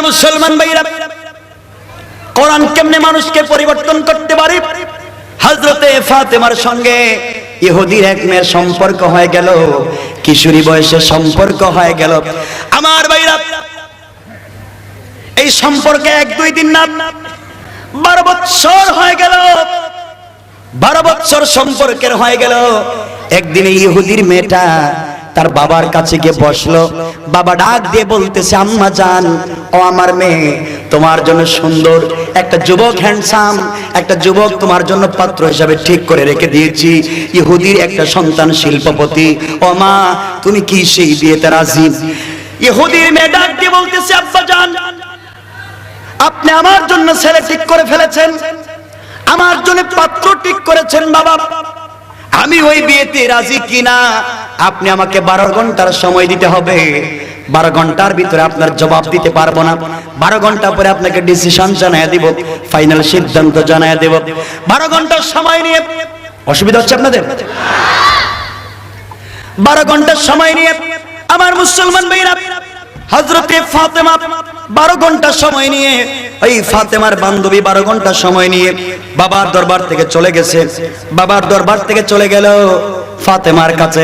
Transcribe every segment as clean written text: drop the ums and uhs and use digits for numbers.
মুসলমান ভাইরা, কোরআন কেমনে মানুষকে পরিবর্তন করতে পারে? হযরতে ফাতেমার সঙ্গে ইহুদির এক মেয়ের সম্পর্ক হয়ে গেল, কিশোরী বয়সে সম্পর্ক হয়ে গেল। আমার ভাইরা, এই সম্পর্কে 1-2 দিন না 12 বছর হয়ে গেল। 12 বছর সম্পর্কের হয়ে গেল। একদিনে ইহুদির মেয়েটা তার বাবার কাছে গিয়ে বসলো। বাবা ডাক দিয়ে বলতেছে, আম্মা জান, ও আমার মেয়ে, তোমার জন্য সুন্দর একটা যুবক, হ্যান্ডসাম একটা যুবক তোমার জন্য পাত্র হিসাবে ঠিক করে রেখে দিয়েছি। ইহুদির একটা সন্তান শিল্পপতি। ও মা, তুমি কি সেই বিয়েতে রাজি? ইহুদির মেয়ে ডাক দিয়ে বলতেছে, আব্বা জান, আপনি আমার জন্য ছেলে ঠিক করে ফেলেছেন, আমার জন্য পাত্র ঠিক করেছেন। বাবা, আমি ওই বিয়েতে রাজি কিনা আপনি আমাকে 12 ঘন্টার সময় দিতে হবে। 12 ঘন্টার ভিতরে আপনার জবাব দিতে পারবো না। 12 ঘন্টা পরে আপনাকে ডিসিশন জানায় দিব, ফাইনাল সিদ্ধান্ত জানায় দেব। 12 ঘন্টার সময় নিয়ে, অসুবিধা হচ্ছে আপনাদের? 12 ঘন্টার সময় নিয়ে আমার মুসলমান ভাইরা, হযরতে ফাতেমা 12 ঘন্টা সময় নিয়ে, এই ফাতেমার বান্ধবী 12 ঘন্টা সময় নিয়ে বাবার দরবার থেকে চলে গেছে। বাবার দরবার থেকে চলে গেল ফাতেমার কাছে।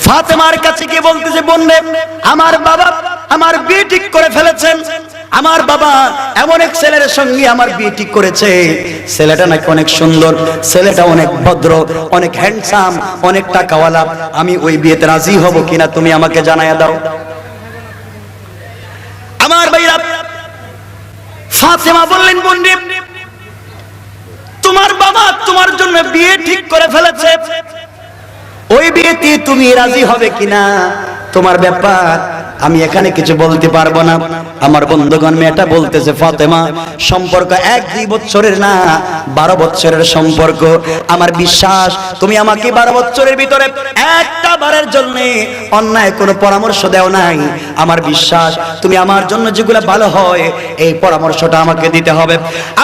ফাতেমার কাছে গিয়ে বলতেছে, বোন রে, আমার বাবা আমার বিয়ে ঠিক করে ফেলেছেন। আমার বাবা এমন এক ছেলের সঙ্গে আমার বিয়ে ঠিক করেছে। ছেলেটা নাকি অনেক সুন্দর, ছেলেটা অনেক ভদ্র, অনেক হ্যান্ডসাম, অনেক টাকাওয়ালা। আমি ওই বিয়েতে রাজি হব কিনা তুমি আমাকে জানায়া দাও। আমার ভাইরা, ফাতেমা বললেন, বোন রে, তোমার বাবা তোমার জন্য বিয়ে ঠিক করে ফেলেছে, ওই বিয়েতে তুমি রাজি হবে কিনা তোমার ব্যাপার, আমি এখানে কিছু বলতে পারবো না। আমার বন্ধুগণ, মেয়েটা বলতেছে, ফাতেমা, সম্পর্ক 1-2 বছরের না, 12 বছরের সম্পর্ক। আমার বিশ্বাস তুমি আমাকে 12 বছরের ভিতরে একটা বারের জন্য অন্যায় কোনো পরামর্শ দেও নাই। আমার বিশ্বাস তুমি আমার জন্য যেগুলো ভালো হয় এই পরামর্শটা আমাকে দিতে হবে।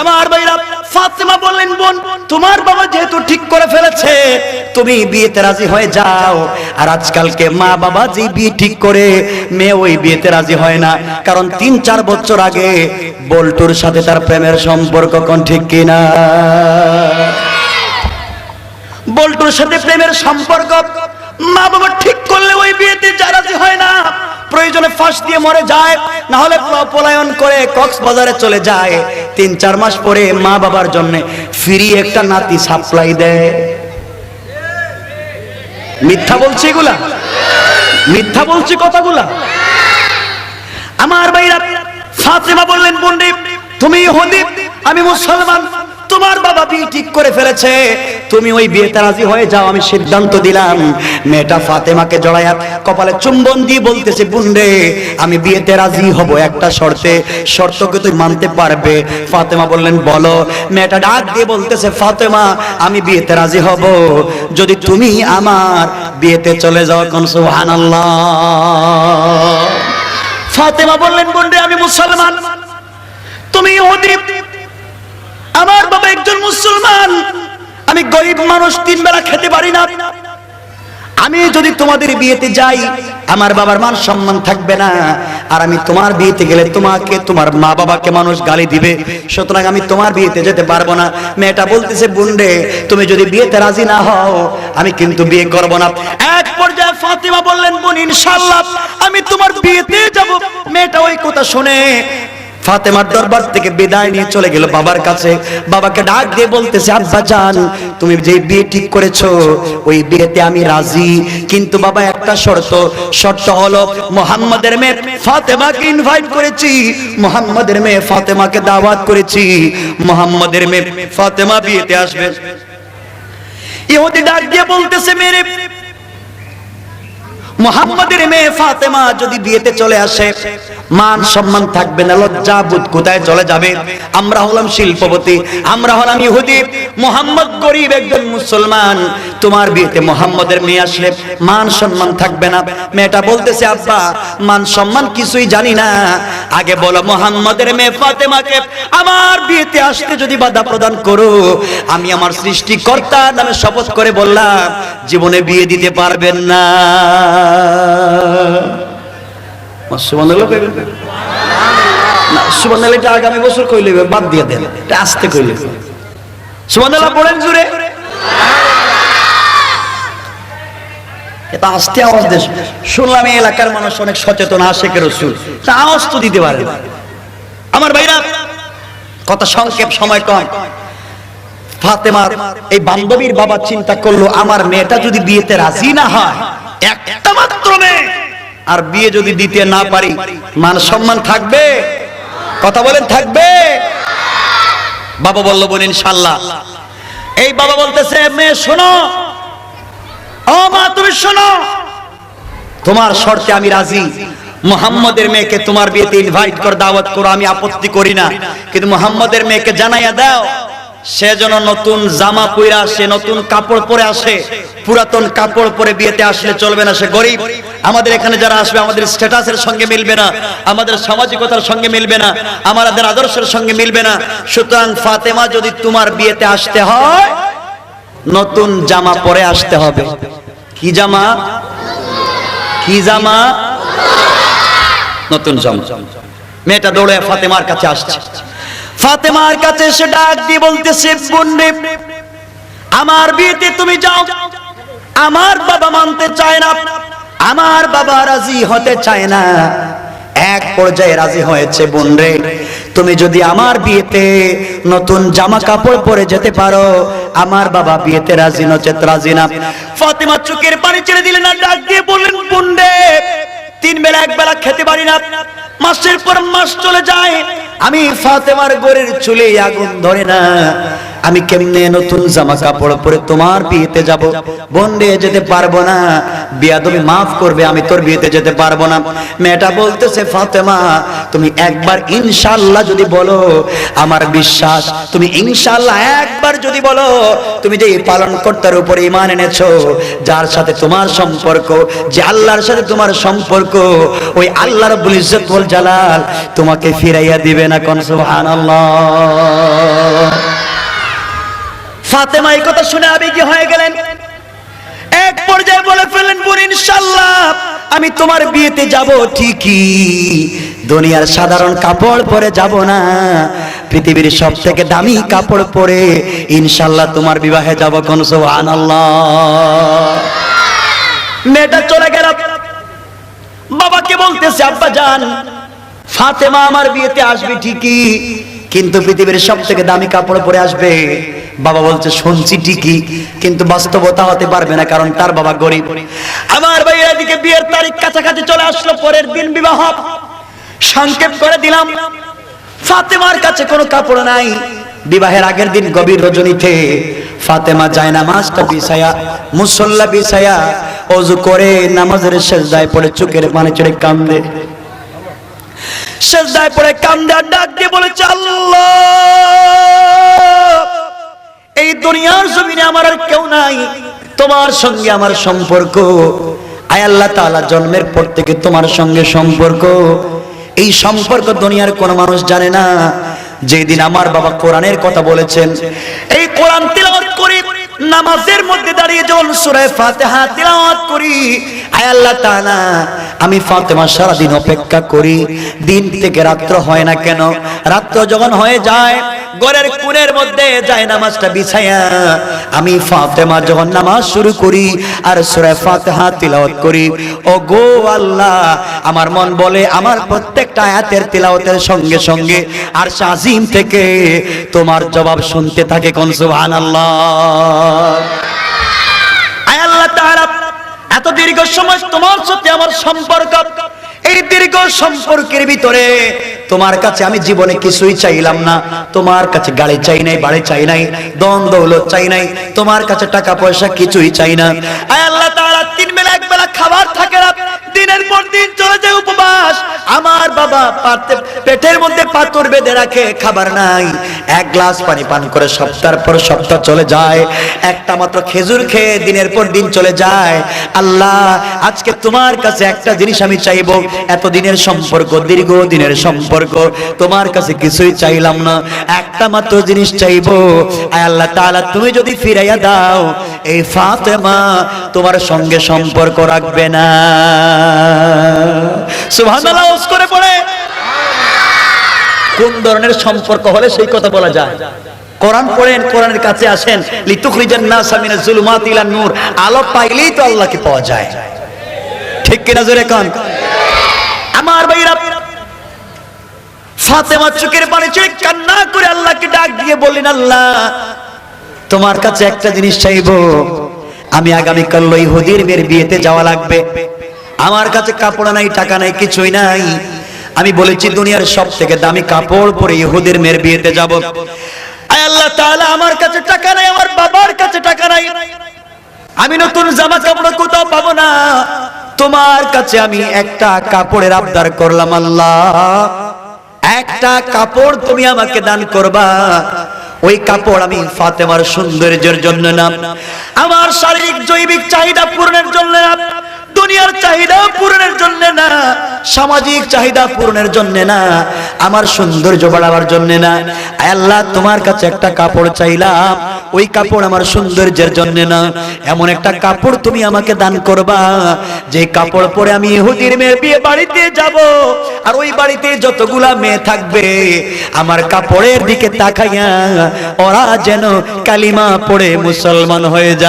আমার ভাইরা, ফাতেমা বললেন, বোন, তোমার বাবা যেহেতু ঠিক করে ফেলেছে, তুমি বিয়েতে রাজি হয়ে যাও। আর আজকালকে মা বাবা যে বিয়ে ঠিক করে, মেয়ে ওই বিয়েতে রাজি হয় না। কারণ 3-4 বছর আগে বল্টুর সাথে তার প্রেমের সম্পর্ক, কোন ঠিক কিনা? বল্টুর সাথে প্রেমের সম্পর্ক, মা বাবা ঠিক করলে ওই বিয়েতে রাজি হয় না। প্রয়োজনে ফাঁস দিয়ে মরে যায়, না হলে পলায়ন করে কক্সবাজারে চলে যায়। 3-4 মাস পরে মা বাবার জন্য ফ্রি একটা নাতি সাপ্লাই দেয়। মিথ্যা বলছি এগুলা? মিথ্যা বলছি কথাগুলা? আমার ভাইরা, ফাতেমা বললেন, বোন রে, তুমি ইহুদি, আমি মুসলমান, তোমার বাবা বিয়ে ঠিক করে ফেলেছে, তুমি ওই বিয়েতে রাজি হয়ে যাও, আমি সিদ্ধান্ত দিলাম। মেয়েটা ফাতেমাকে জড়ায়া কপালে চুম্বন দিয়ে বলতেছে, বোন রে, আমি বিয়েতে রাজি হব একটা শর্তে, শর্তকে তুই মানতে পারবে? ফাতেমা বললেন, বলো। মেয়েটা ডাক দিয়ে বলতেছে, ফাতেমা, আমি বিয়েতে রাজি হব যদি তুমি আমার বিয়েতে চলে যাও। কোন সুবহানাল্লাহ। ফাতেমা বললেন, বোন রে, আমি মুসলমান, তুমি ইহুদি, আমার বাবা একজন মুসলমান, আমি গরিব মানুষ, 3 বেলা খেতে পারি না। আমি যদি তোমাদের বিয়েতে যাই, আমার বাবার মান সম্মান থাকবে না। আর আমি তোমার বিয়েতে গেলে তোমাকে, তোমার মা বাবাকে মানুষ গালি দিবে। সুতরাং আমি তোমার বিয়েতে যেতে পারবো না। মেয়েটা বলতেছে, বোন রে, তুমি যদি বিয়েতে রাজি না হও, আমি কিন্তু বিয়ে করব না। এক পর্যায়ে ফাতেমা বললেন, বোন, ইনশাআল্লাহ আমি তোমার বিয়েতে যাব। মেয়েটা ওই কথা শুনে ফাতেমার দরবার থেকে বিদায় নিয়ে চলে গেল বাবার কাছে। বাবাকে ডাক দিয়ে বলতেছে, আব্বা জান, তুমি যে বিয়ে ঠিক করেছো ওই বিয়েতে আমি রাজি, কিন্তু বাবা একটা শর্ত হলো, মুহাম্মাদের মেয়ে ফাতেমাকে ইনভাইট করেছি, মুহাম্মাদের মেয়ে ফাতেমাকে দাওয়াত করেছি, মুহাম্মাদের মেয়ে ফাতেমা বিয়েতে আসবে। ইহুদি ডাক দিয়ে বলতেছে, মেরে মুহাম্মাদের মেয়ে ফাতেমা যদি বিয়েতে চলে আসে, মান সম্মান থাকবে না, লজ্জা বোধ কোথায় চলে যাবে? আমরা হলাম শিল্পপতি, আমরা হলাম ইহুদি, মুহাম্মদ গরিব একজন মুসলমান, তোমার বিয়েতে মুহাম্মাদের মেয়ে আসলে মান সম্মান থাকবে না। মেয়েটা বলতেছে, আব্বা, মান সম্মান কিছুই জানি না, আগে বলো মুহাম্মাদের মেয়ে ফাতেমাকে আমার বিয়েতে আসতে যদি বাধা প্রদান করো, আমি আমার সৃষ্টিকর্তার নামে শপথ করে বললাম জীবনে বিয়ে দিতে পারবেন না। সুবহানাল্লাহ, এটা আগামী বছর কইলে বাদ দিয়ে দেন, এটা আস্তে কইলে। সুবহানাল্লাহ বলেন জোরে। এটা আস্তে আওয়াজ দেশ শুনলাম এই এলাকার মানুষ অনেক সচেতন, আশিকের রাসূল, তা আওয়াজ তো দিতে পারে। আমার ভাইরা, কথা সংক্ষেপ, সময় কম। ফাতেমার এই বান্ধবীর বাবা চিন্তা করলো, আমার মেয়েটা যদি বিয়েতে রাজি না হয়, একটা মাত্র মেয়ে, আর বিয়ে যদি দিতে না পারি, মান সম্মান থাকবে? কথা বলেন, থাকবে? বাবা বলল, বোন ইনশাআল্লাহ। এই বাবা বলতেছে, মেয়ে শোনো, ও মা তুমি শোনো, তোমার শর্তে আমি রাজি। মুহাম্মদের মেয়েকে তোমার বিয়েতে ইনভাইট কর, দাওয়াত করো, আমি আপত্তি করি না, কিন্তু মুহাম্মদের মেয়েকে জানাইয়া দাও সে যেন নতুন জামা পরে আসে, নতুন কাপড় পরে আসে। পুরাতন কাপড় পরে বিয়েতে আসলে চলবে না, সে গরিব। আমাদের এখানে যারা আসবে আমাদের স্ট্যাটাসের সঙ্গে মিলবে না, আমাদের সামাজিকতার সঙ্গে মিলবে না, আমাদের আদর্শের সঙ্গে মিলবে না। সুতরাং ফাতেমা, যদি তোমার বিয়েতে আসতে হয় নতুন জামা পরে আসতে হবে। কি জামা? কি জামা? নতুন জামা। মেয়েটা দৌড়ে ফাতেমার কাছে আসছে। ফাতেমার কাছে এসে ডাক দিয়ে বলতেছে, বোন রে, আমার বিয়েতে তুমি যাও। আমার বাবা মানতে চায় না, আমার বাবা রাজি হতে চায় না। এক পর্যায়ে রাজি হয়েছে। বোন রে, তুমি যদি আমার বিয়েতে নতুন জামা কাপড় পরে যেতে পারো, আমার বাবা বিয়েতে রাজি, নচেত রাজি না। ফাতেমা চোখের পানি ছেড়ে দিলেন না, ডাক দিয়ে বললেন, বোন রে, 3 বেলা 1 বেলা খেতে পারি না, মাসের পর মাস চলে যায়, আমি ফাতেমার গোরের চুলে আগুন ধরে না, আমি কেমনে নতুন জামা কাপড় পরে তোমার বিয়েতে যাব? বোন রে, যেতে পারবো না, বিয়াদবি মাফ করবে, আমি তোর বিয়েতে যেতে পারবো না। মেয়েটা বলতেছে, ফাতেমা তুমি একবার ইনশাআল্লাহ যদি বলো, আমার বিশ্বাস, তুমি ইনশাআল্লাহ একবার যদি বলো, তুমি যে পালন কর্তার উপর ঈমান এনেছো, যার সাথে তোমার সম্পর্ক, যে আল্লাহর সাথে তোমার সম্পর্ক, ওই আল্লাহ রাব্বুল ইজ্জত ওয়াল জালাল তোমাকে ফিরাইয়া দিবে না। কোন সুবহানাল্লাহ। ফাতেমা এই কথা শুনে আবেগী হয়ে গেলেন। এক পর্যায়ে বলে ফেললেন, বোন ইনশাআল্লাহ আমি তোমার বিয়েতে যাব ঠিকই, দুনিয়ার সাধারণ কাপড় পরে যাব না, পৃথিবীর সবথেকে দামি কাপড় পরে ইনশাআল্লাহ তোমার বিবাহে যাব। কোন সুবহানাল্লাহ। মেয়েটা চলে গেল। বাবাকে বলতেছে, আব্বা জান, ফাতেমা আমার বিয়েতে আসবে ঠিকই, কিন্তু পৃথিবীর সবথেকে দামি কাপড় পরে আসবে। বাবা বলছে, শুনছি ঠিকই, কিন্তু বাস্তবতা হতে পারবে না, কারণ তার বাবা গরিব। আমার ভাইয়ের দিকে বিয়ের তারিখ কাছাকাছি চলে আসলো, পরের দিন বিবাহ। সংক্ষেপ করে দিলাম, ফাতেমার কাছে কোনো কাপড় নাই। বিবাহের আগের দিন গভীর রজনীতে ফাতেমা জায়নামাজটা বিছায়া, মুসল্লা বিছায়া, ওযু করে নামাজের সিজদায় পড়ে চোখের পানি ছেড়ে কান্দে। সিজদায় পড়ে কান্দে আর ডাক দিয়ে বলেছে, আল্লাহ, এই দুনিয়ার জমিনে আমার আর কেউ নাই, তোমার সঙ্গে আমার সম্পর্ক। আয় আল্লাহ তাআলা, জন্মের পর থেকে তোমার সঙ্গে সম্পর্ক, এই সম্পর্ক দুনিয়ার কোন মানুষ জানে না। যেদিন আমার বাবা কোরআনের কথা বলেছেন, এই কোরআন তিলাওয়াত করি, নামাজের মধ্যে দাঁড়িয়ে যখন সূরা ফাতিহা তিলাওয়াত করি, আয় আল্লাহ তাআলা, আমি ফাতেমা সারাদিন অপেক্ষা করি, দিন থেকে রাত্র হয় না কেন, রাত্র যখন হয়ে যায়, ঘরের কোণের মধ্যে যায় নামাজটা বিছায়া আমি ফাতেমা যখন নামাজ শুরু করি আর সূরা ফাতিহা তিলাওয়াত করি, ও গো আল্লাহ, আমার মন বলে আমার প্রত্যেকটা আয়াতের তিলাওয়াতের সঙ্গে সঙ্গে আরশ আজিম থেকে তোমার জবাব শুনতে থাকে। কোন সুবহানাল্লাহ। আয় আল্লাহ তাআলা, এত দীর্ঘ সময় তোমার সাথে আমার সম্পর্ক, এই দীর্ঘ সম্পর্কের ভিতরে তোমার কাছে আমি জীবনে কিছুই চাইলাম না। তোমার কাছে গাড়ি চাই নাই, বাড়ি চাই নাই, ধন দৌলত চাই নাই, তোমার কাছে টাকা পয়সা কিছুই চাই না। আয় আল্লাহ তাআলা, 3 বেলা 1 বেলা খাবার থাকে না, দিনের পর দিন চলে যায় উপবাস। আমার বাবা পেটের মধ্যে পাথর বেঁধে রাখে, খাবার নাই, 1 গ্লাস পানি পান করে সপ্তাহের পর সপ্তাহ চলে যায়, একটা মাত্র খেজুর খেয়ে দিনের পর দিন চলে যায়। আল্লাহ, আজকে তোমার কাছে একটা জিনিস আমি চাইবো, এত দিনের সম্পর্ক, দীর্ঘ দিনের সম্পর্ক, তোমার কাছে কিছুই চাইলাম না, একটা মাত্র জিনিস চাইবো। আয় আল্লাহ তাআলা, তুমি যদি ফিরাইয়া দাও, এই ফাতেমা তোমার সঙ্গে সম্পর্ক রাখবে না। সুবহানাল্লাহ করে পড়ে কোন ধরনের সম্পর্ক হলে সেই কথা বলা যায়? কোরআন পড়েন, কোরআনের কাছে আসেন, লিতুখরিজান নাস মিনাজ যুলুমাতি ইলান নূর। আলো পাইলেই তো আল্লাহকে পাওয়া যায়, ঠিক কিনা জোরে কোন? আমার ভাইরা, ফাতেমা চোখের পানি ছেড়ে কান্না করে আল্লাহকে ডাক দিয়ে বললেন, আল্লাহ তোমার কাছে একটা জিনিস চাইবো। আমি আগামীকাল ইহুদির মেয়ের বিয়েতে যাওয়া লাগবে। আমার কাছে কাপড় নাই, টাকা নাই, কিছুই নাই। আমি বলেছি দুনিয়ার সব থেকে দামি কাপড় পরে ইহুদির মেয়ের বিয়েতে যাব। আয় আল্লাহ তাআলা, আমার কাছে টাকা নাই, আমার বাবার কাছে টাকা নাই, আমি নতুন জামা কাপড় কোথাও পাবো না। তোমার কাছে আমি একটা কাপড়ের আবদার করলাম, আল্লাহ একটা কাপড় তুমি আমাকে দান করবা। ওই কাপড় আমি ফাতেমার সৌন্দর্যের জন্য না, আমার শারীরিক জৈবিক চাহিদা পূরণের জন্য না, দুনিয়ার চাহিদা পূরণের জন্য না, সামাজিক চাহিদা পূরণের জন্য না, আমার সৌন্দর্য বাড়াবার জন্য না। আয় আল্লাহ, তোমার কাছে একটা কাপড় চাইলাম, ওই কাপড় আমার সৌন্দর্যের জন্য না, এমন একটা কাপড় তুমি আমাকে দান করবা যে কাপড় পরে আমি ইহুদির মেয়ের বিয়ে বাড়িতে যাব, আর ওই বাড়িতে যতগুলা মেয়ে থাকবে আমার কাপড়ের দিকে তাকাইয়া ওরা যেন কালিমা পড়ে মুসলমান হয়ে যায়।